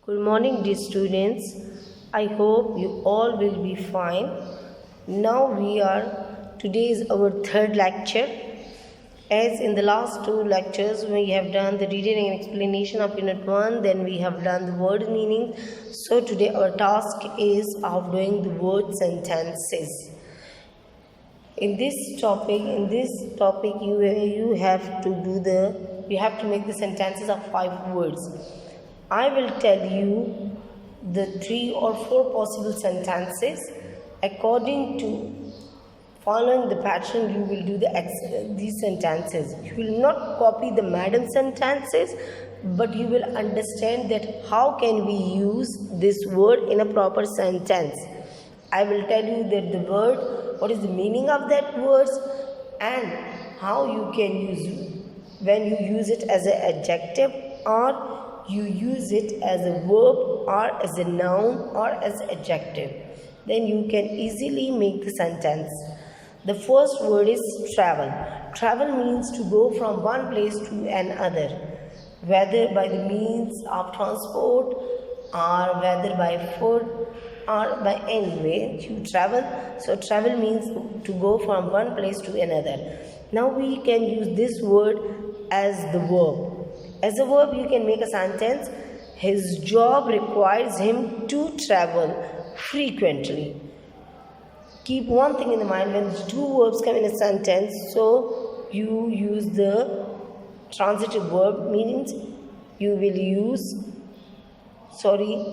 Good morning, dear students. I hope you all will be fine. Today is our third lecture. As in the last two lectures, we have done the reading and explanation of Unit 1, then we have done the word meaning. So today our task is of doing the word sentences. In this topic, you have to make the sentences of 5 words. I will tell you the 3 or 4 possible sentences. According to following the pattern, you will do these sentences. You will not copy the madam sentences, but you will understand that how can we use this word in a proper sentence. I will tell you that the word, what is the meaning of that word, and how you can use it when you use it as an adjective, or you use it as a verb, or as a noun, or as an adjective. Then you can easily make the sentence. The first word is travel. Travel means to go from one place to another, whether by the means of transport, or whether by foot, or by any way you travel. So travel means to go from one place to another. Now we can use this word as the verb. As a verb, you can make a sentence. His job requires him to travel frequently. Keep one thing in the mind: when 2 verbs come in a sentence, so you use the transitive verb, means you will use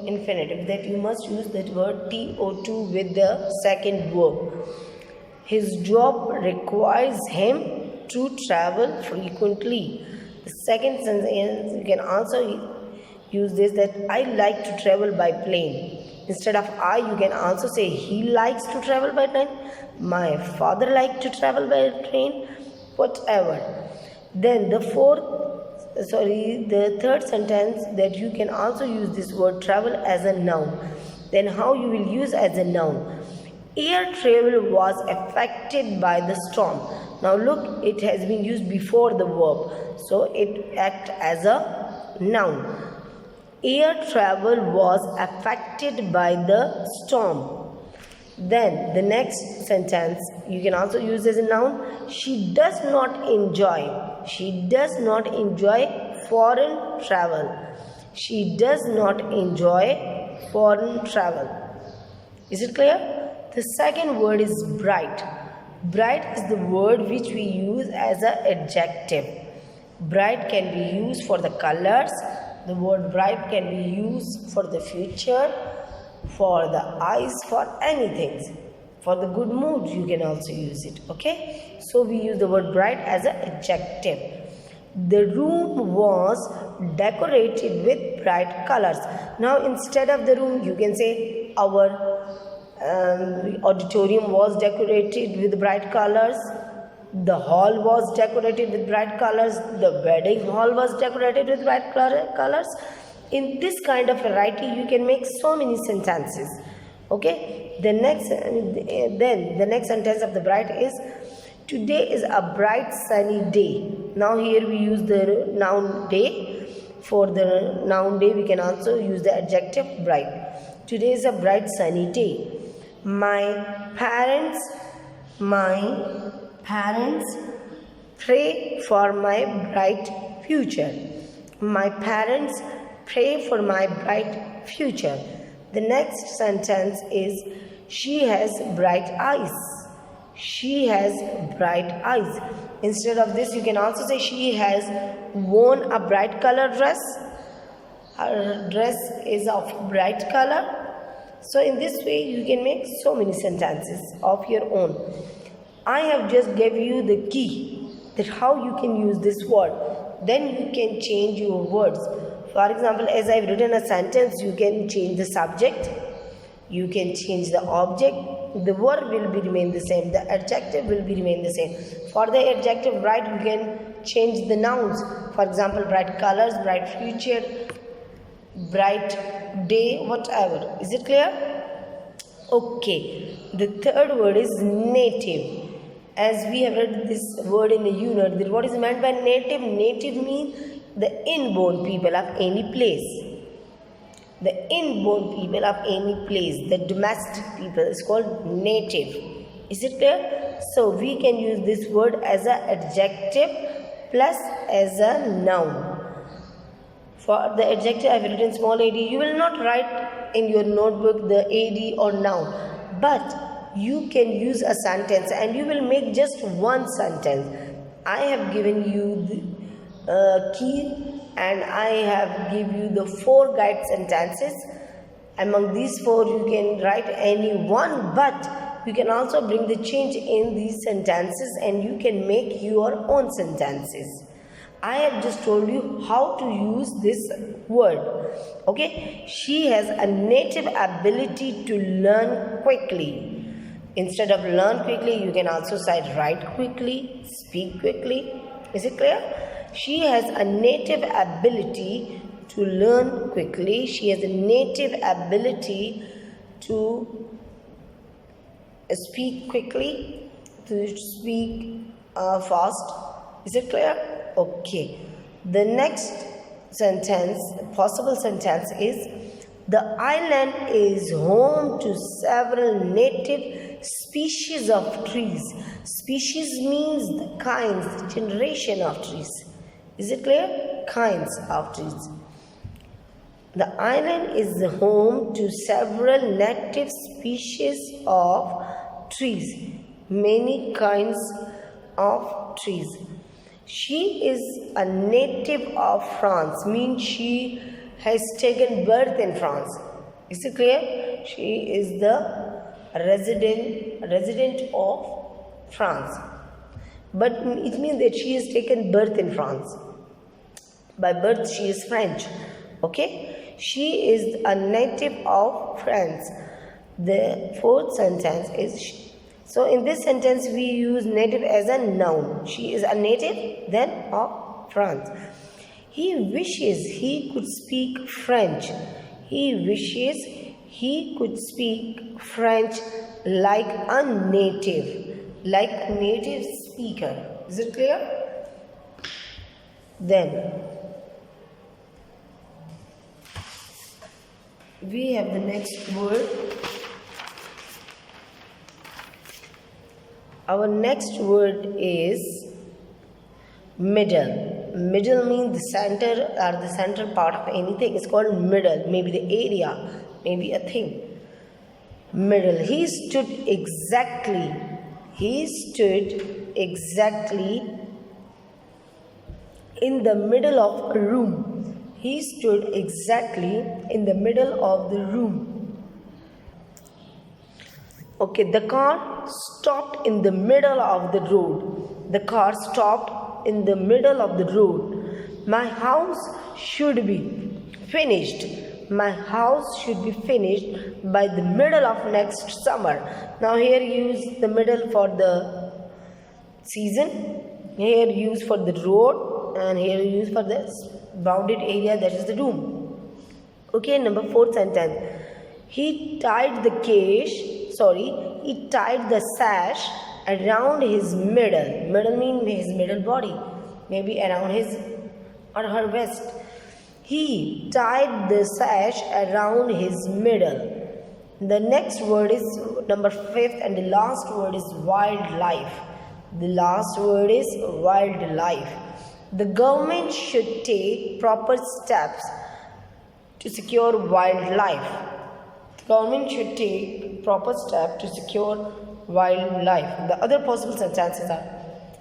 infinitive, that you must use that word to with the second verb. His job requires him to travel frequently. The second sentence, you can also use this, that I like to travel by plane. Instead of I, you can also say he likes to travel by plane, my father likes to travel by train, whatever. Then the third sentence, that you can also use this word travel as a noun. Then how you will use as a noun? Air travel was affected by the storm. Now look, it has been used before the verb, so it acts as a noun. Air travel was affected by the storm. Then the next sentence, you can also use as a noun. She does not enjoy foreign travel. She does not enjoy foreign travel. Is it clear? The second word is bright. Bright is the word which we use as an adjective. Bright can be used for the colors. The word bright can be used for the future, for the eyes, for anything. For the good mood, you can also use it. Okay? So we use the word bright as an adjective. The room was decorated with bright colors. Now instead of the room, you can say our auditorium was decorated with bright colors. The hall was decorated with bright colors. The wedding hall was decorated with bright colors. In this kind of variety, you can make so many sentences. Okay. The next sentence of the bright is, today is a bright sunny day. Now here we use the noun day. For the noun day, we can also use the adjective bright. Today is a bright sunny day. My parents pray for my bright future. My parents pray for my bright future. The next sentence is, she has bright eyes. She has bright eyes. Instead of this, you can also say she has worn a bright color dress. Her dress is of bright color. So in this way, you can make so many sentences of your own. I have just gave you the key, that how you can use this word. Then you can change your words. For example, as I've written a sentence, you can change the subject, you can change the object, the verb will remain the same, the adjective will remain the same. For the adjective bright, you can change the nouns. For example, bright colors, bright future, bright day, whatever. Is it clear? Okay. The third word is native. As we have read this word in a unit, that what is meant by native? Native means the inborn people of any place. The inborn people of any place, the domestic people, is called native. Is it clear? So we can use this word as an adjective plus as a noun. For the adjective, I have written small ad. You will not write in your notebook the ad or noun, but you can use a sentence and you will make just one sentence. I have given you the key and I have given you the 4 guide sentences. Among these 4, you can write any one, but you can also bring the change in these sentences and you can make your own sentences. I have just told you how to use this word. Okay, she has a native ability to learn quickly. Instead of learn quickly, you can also say write quickly, speak quickly. Is it clear? She has a native ability to learn quickly. She has a native ability to speak quickly, to speak fast. Is it clear? Okay. The next sentence, possible sentence is, the island is home to several native species of trees. Species means the kinds, the generation of trees. Is it clear? Kinds of trees. The island is home to several native species of trees. Many kinds of trees. She is a native of France, means she has taken birth in France. Is it clear? She is the resident of France. But it means that she has taken birth in France. By birth, she is French. Okay? She is a native of France. The 4th sentence is she. So in this sentence, we use native as a noun. She is a native then of France. He wishes he could speak French. He wishes he could speak French like a native speaker. Is it clear? Then we have the next word. Our next word is middle. Middle means the center or the central part of anything. It's called middle. Maybe the area, maybe a thing. Middle. He stood exactly in the middle of a room. He stood exactly in the middle of the room. Okay, the car stopped in the middle of the road. The car stopped in the middle of the road. My house should be finished. My house should be finished by the middle of next summer. Now here use the middle for the season. Here use for the road. And here use for the bounded area, that is the room. Okay, number 4th sentence. He tied the sash around his middle. Middle means his middle body. Maybe around his or her waist. He tied the sash around his middle. The next word is number 5th and the last word is wildlife. The last word is wildlife. The government should take proper steps to secure wildlife. The government should take proper steps to secure wildlife. The other possible sentences are,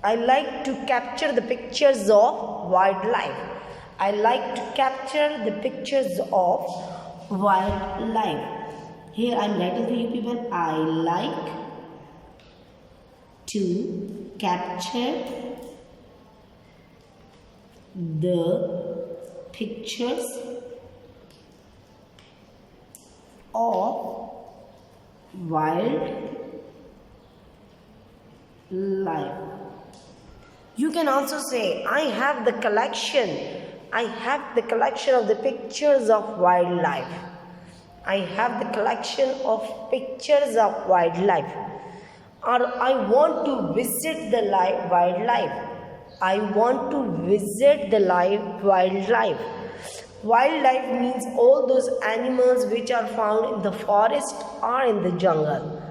I like to capture the pictures of wildlife. I like to capture the pictures of wildlife. Here I am writing for you people. I like to capture the pictures of wildlife. You can also say, I have the collection of the pictures of wildlife. I have the collection of pictures of wildlife. Or I want to visit the wildlife. I want to visit the wildlife. Wildlife means all those animals which are found in the forest or in the jungle.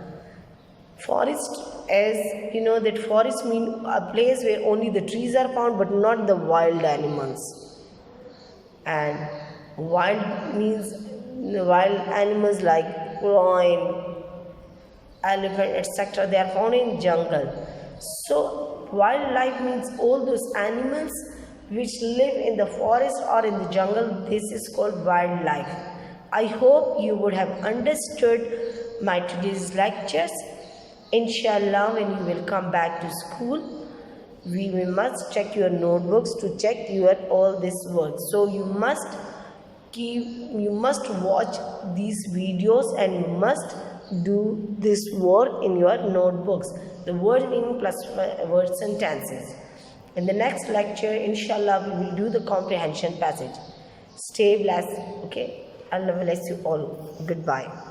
Forest, as you know, that forest means a place where only the trees are found but not the wild animals. And wild means wild animals like lion, elephant, etc. They are found in jungle. So wildlife means all those animals which live in the forest or in the jungle. This is called wildlife. I hope you would have understood my today's lectures. Inshallah, when you will come back to school, we must check your notebooks to check your all these words. So you must watch these videos and you must do this word in your notebooks, the word meaning plus word sentences. In the next lecture, inshallah, we will do the comprehension passage. Stay blessed. Okay, Allah bless you all. Goodbye.